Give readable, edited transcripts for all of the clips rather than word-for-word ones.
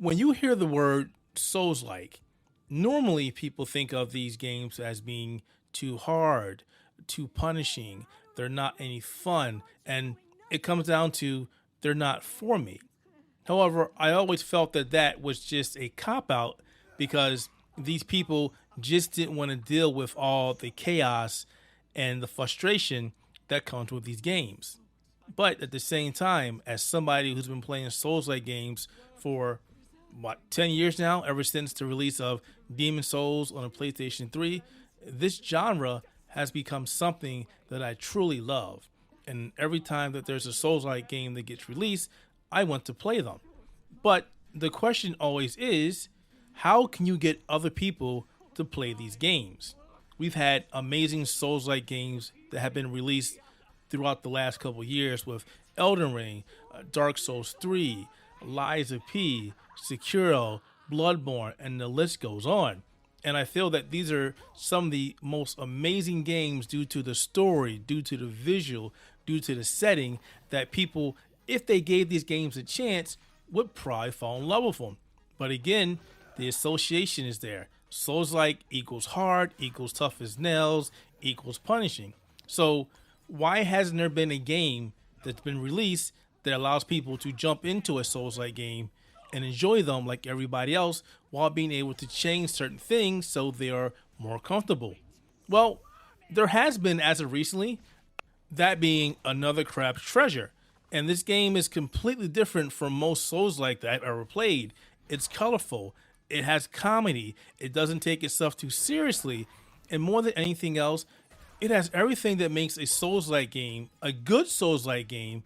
When you hear the word Souls-like, normally people think of these games as being too hard, too punishing. They're not any fun, and it comes down to they're not for me. However, I always felt that that was just a cop out because these people just didn't want to deal with all the chaos and the frustration that comes with these games. But at the same time, as somebody who's been playing Souls like games for 10 years now, ever since the release of Demon Souls on a PlayStation 3, this genre has become something that I truly love. And every time that there's a Souls like game that gets released, I want to play them. But the question always is, how can you get other people to play these games? We've had amazing Souls like games that have been released throughout the last couple years with Elden Ring, Dark Souls 3, Lies of P, Sekiro, Bloodborne, and the list goes on. And I feel that these are some of the most amazing games due to the story, due to the visual, due to the setting that people, if they gave these games a chance, would probably fall in love with them. But again, the association is there. Souls like equals hard, equals tough as nails, equals punishing. So why hasn't there been a game that's been released that allows people to jump into a Souls like game and enjoy them like everybody else while being able to change certain things so they are more comfortable? Well, there has been as of recently, that being Another Crab's Treasure. And this game is completely different from most Souls like that I've ever played. It's colorful, it has comedy, it doesn't take itself too seriously, and more than anything else, it has everything that makes a Souls like game, a good Souls like game,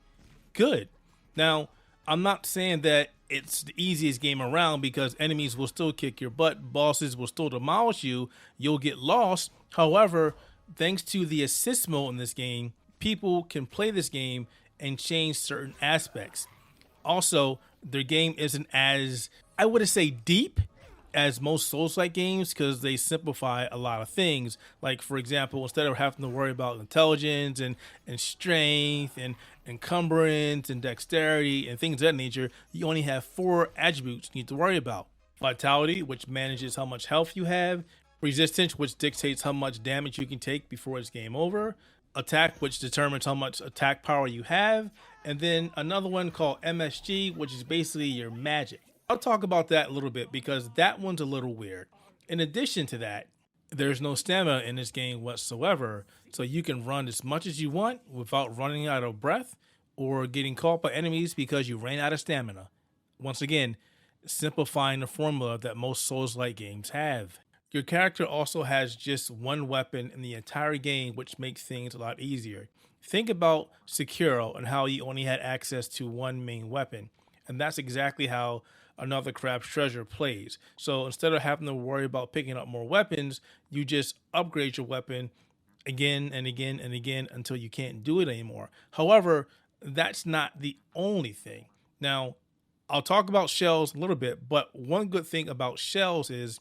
good. Now, I'm not saying that it's the easiest game around because enemies will still kick your butt, bosses will still demolish you, you'll get lost. However, thanks to the assist mode in this game, people can play this game and change certain aspects. Also, their game isn't as, I wouldn't say deep as most Souls-like games because they simplify a lot of things. Like, for example, instead of having to worry about intelligence and strength and encumbrance and dexterity and things of that nature, you only have four attributes you need to worry about. Vitality, which manages how much health you have. Resistance, which dictates how much damage you can take before it's game over. Attack, which determines how much attack power you have. And then another one called MSG, which is basically your magic. I'll talk about that a little bit because that one's a little weird. In addition to that, there's no stamina in this game whatsoever, so you can run as much as you want without running out of breath or getting caught by enemies because you ran out of stamina. Once again, simplifying the formula that most Souls-like games have. Your character also has just one weapon in the entire game, which makes things a lot easier. Think about Sekiro and how you only had access to one main weapon, and that's exactly how Another Crab's Treasure plays. So instead of having to worry about picking up more weapons, you just upgrade your weapon again and again and again until you can't do it anymore. However, that's not the only thing. Now, I'll talk about shells a little bit, but one good thing about shells is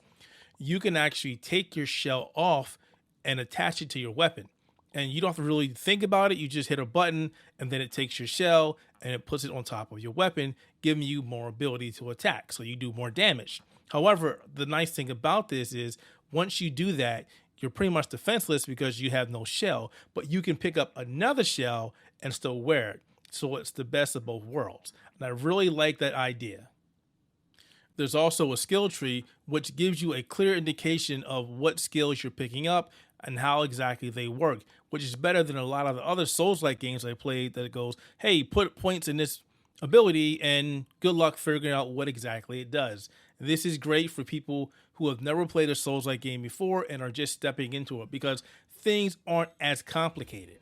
you can actually take your shell off and attach it to your weapon. And you don't have to really think about it. You just hit a button and then it takes your shell and it puts it on top of your weapon, giving you more ability to attack. So you do more damage. However, the nice thing about this is once you do that, you're pretty much defenseless because you have no shell, but you can pick up another shell and still wear it. So it's the best of both worlds. And I really like that idea. There's also a skill tree, which gives you a clear indication of what skills you're picking up and how exactly they work, which is better than a lot of the other Souls-like games I played that goes, hey, put points in this ability and good luck figuring out what exactly it does. This is great for people who have never played a Souls-like game before and are just stepping into it because things aren't as complicated.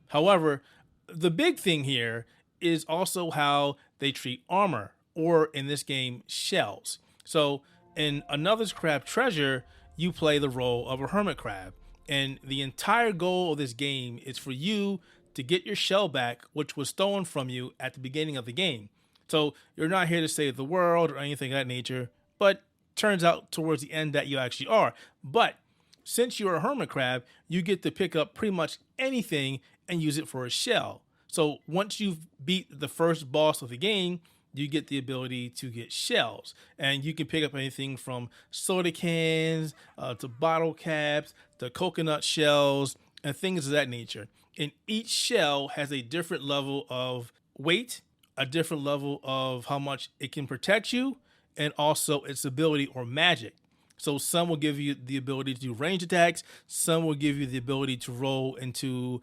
However, the big thing here is also how they treat armor, or in this game, shells. So in Another Crab Treasure, you play the role of a hermit crab. And the entire goal of this game is for you to get your shell back, which was stolen from you at the beginning of the game. So you're not here to save the world or anything of that nature, but turns out towards the end that you actually are. But since you're a hermit crab, you get to pick up pretty much anything and use it for a shell. So once you've beat the first boss of the game, you get the ability to get shells. And you can pick up anything from soda cans to bottle caps to coconut shells and things of that nature. And each shell has a different level of weight, a different level of how much it can protect you, and also its ability or magic. So some will give you the ability to do range attacks. Some will give you the ability to roll into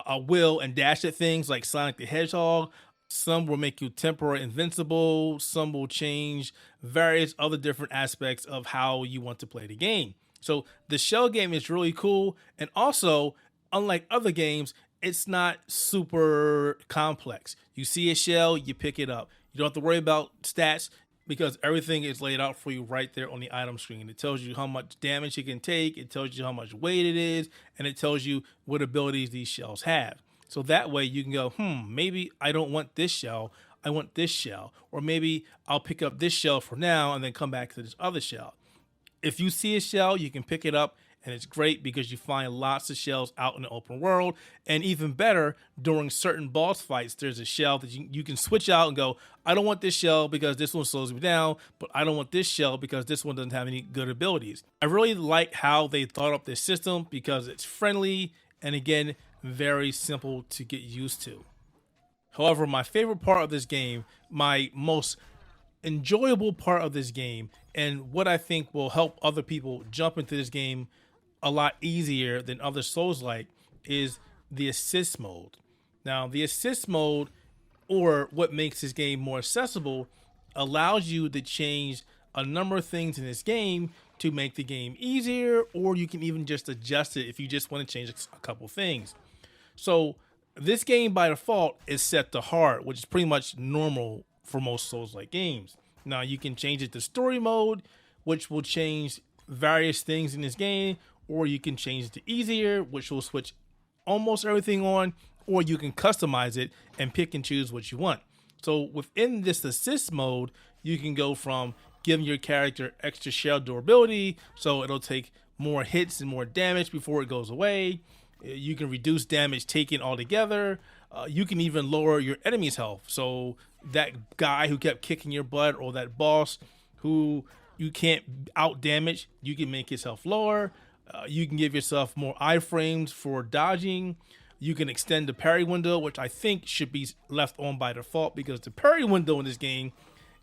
a will and dash at things like Sonic the Hedgehog. Some will make you temporary invincible. Some will change various other different aspects of how you want to play the game. So the shell game is really cool. And also, unlike other games, it's not super complex. You see a shell, you pick it up. You don't have to worry about stats because everything is laid out for you right there on the item screen. It tells you how much damage it can take, it tells you how much weight it is, and it tells you what abilities these shells have. So that way you can go, maybe I don't want this shell, I want this shell. Or maybe I'll pick up this shell for now and then come back to this other shell. If you see a shell, you can pick it up, and it's great because you find lots of shells out in the open world. And even better, during certain boss fights, there's a shell that you can switch out and go, I don't want this shell because this one slows me down, but I don't want this shell because this one doesn't have any good abilities. I really like how they thought up this system because it's friendly and, again, very simple to get used to. However, my favorite part of this game, my most enjoyable part of this game, and what I think will help other people jump into this game a lot easier than other Souls-like, is the assist mode. Now, the assist mode, or what makes this game more accessible, allows you to change a number of things in this game to make the game easier, or you can even just adjust it if you just want to change a couple things. So this game by default is set to hard, which is pretty much normal for most Souls-like games. Now you can change it to story mode, which will change various things in this game, or you can change it to easier, which will switch almost everything on, or you can customize it and pick and choose what you want. So within this assist mode, you can go from giving your character extra shell durability, so it'll take more hits and more damage before it goes away. You can reduce damage taken altogether. You can even lower your enemy's health. So that guy who kept kicking your butt, or that boss who you can't out damage, you can make his health lower. You can give yourself more iframes for dodging. You can extend the parry window, which I think should be left on by default because the parry window in this game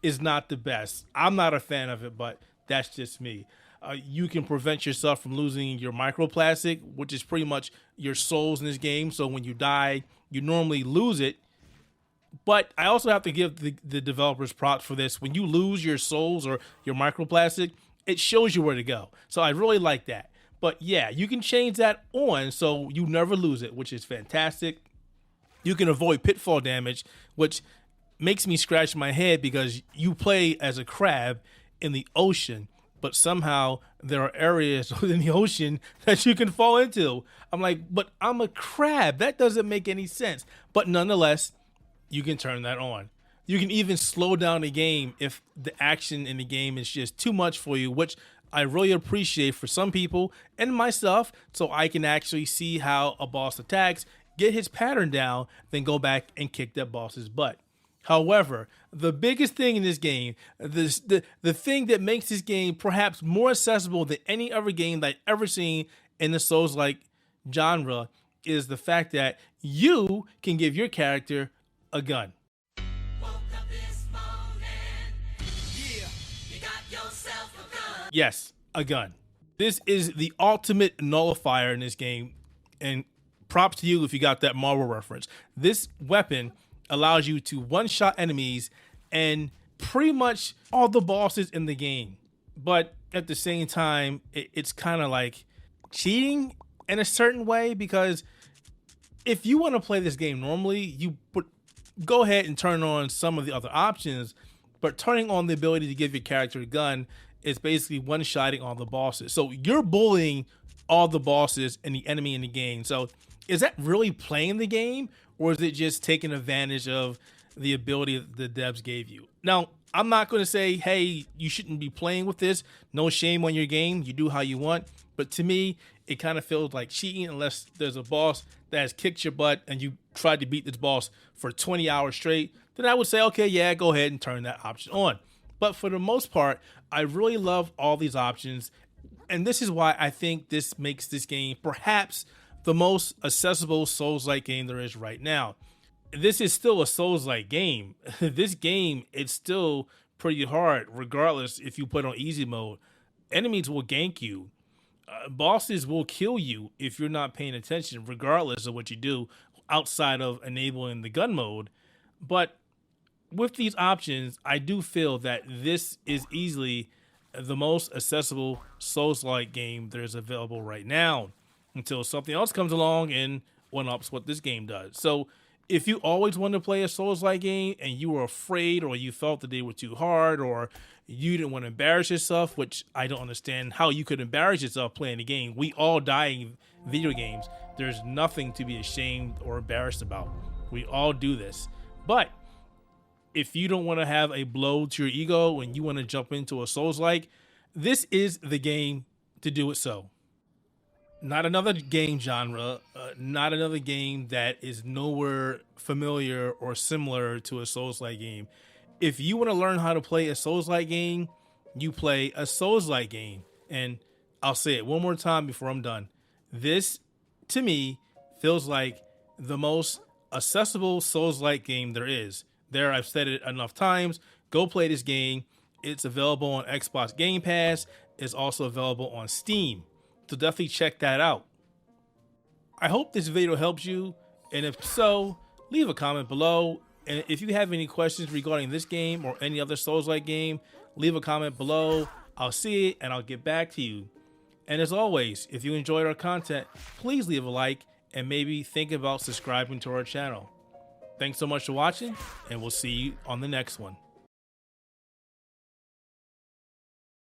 is not the best. I'm not a fan of it, but that's just me. You can prevent yourself from losing your microplastic, which is pretty much your souls in this game. So when you die, you normally lose it. But I also have to give the developers props for this. When you lose your souls or your microplastic, it shows you where to go. So I really like that. But yeah, you can change that on so you never lose it, which is fantastic. You can avoid pitfall damage, which makes me scratch my head because you play as a crab in the ocean, but somehow there are areas within the ocean that you can fall into. I'm like, but I'm a crab. That doesn't make any sense. But nonetheless, you can turn that on. You can even slow down the game if the action in the game is just too much for you, which I really appreciate for some people and myself, so I can actually see how a boss attacks, get his pattern down, then go back and kick that boss's butt. However, the biggest thing in this game, the thing that makes this game perhaps more accessible than any other game that I've ever seen in the Souls-like genre, is the fact that you can give your character a gun. Yes, a gun. This is the ultimate nullifier in this game, and props to you if you got that Marvel reference. This weapon allows you to one-shot enemies and pretty much all the bosses in the game. But at the same time, it's kind of like cheating in a certain way, because if you want to play this game normally, you go ahead and turn on some of the other options, but turning on the ability to give your character a gun is basically one-shotting all the bosses. So you're bullying all the bosses and the enemy in the game. So is that really playing the game, or is it just taking advantage of the ability that the devs gave you? Now, I'm not going to say, hey, you shouldn't be playing with this. No shame on your game. You do how you want. But to me, it kind of feels like cheating unless there's a boss that has kicked your butt and you tried to beat this boss for 20 hours straight. then I would say, okay, yeah, go ahead and turn that option on. But for the most part, I really love all these options. And this is why I think this makes this game perhaps the most accessible Souls-like game there is right now. This is still a Souls-like game. This game, it's still pretty hard, regardless if you put on easy mode. Enemies will gank you. Bosses will kill you if you're not paying attention, regardless of what you do outside of enabling the gun mode. But with these options, I do feel that this is easily the most accessible Souls-like game there's available right now, until something else comes along and one-ups what this game does. So if you always wanted to play a Souls-like game and you were afraid, or you felt that they were too hard, or you didn't want to embarrass yourself, which I don't understand how you could embarrass yourself playing a game. We all die in video games. There's nothing to be ashamed or embarrassed about. We all do this. But if you don't want to have a blow to your ego and you want to jump into a Souls-like, this is the game to do it so. Not another game genre, not another game that is nowhere familiar or similar to a Souls-like game. If you want to learn how to play a Souls-like game, you play a Souls-like game. And I'll say it one more time before I'm done. This, to me, feels like the most accessible Souls-like game there is. There, I've said it enough times. Go play this game. It's available on Xbox Game Pass. It's also available on Steam. So definitely check that out. I hope this video helps you. And if so, leave a comment below. And if you have any questions regarding this game or any other Souls-like game, leave a comment below. I'll see it and I'll get back to you. And as always, if you enjoyed our content, please leave a like and maybe think about subscribing to our channel. Thanks so much for watching, and we'll see you on the next one.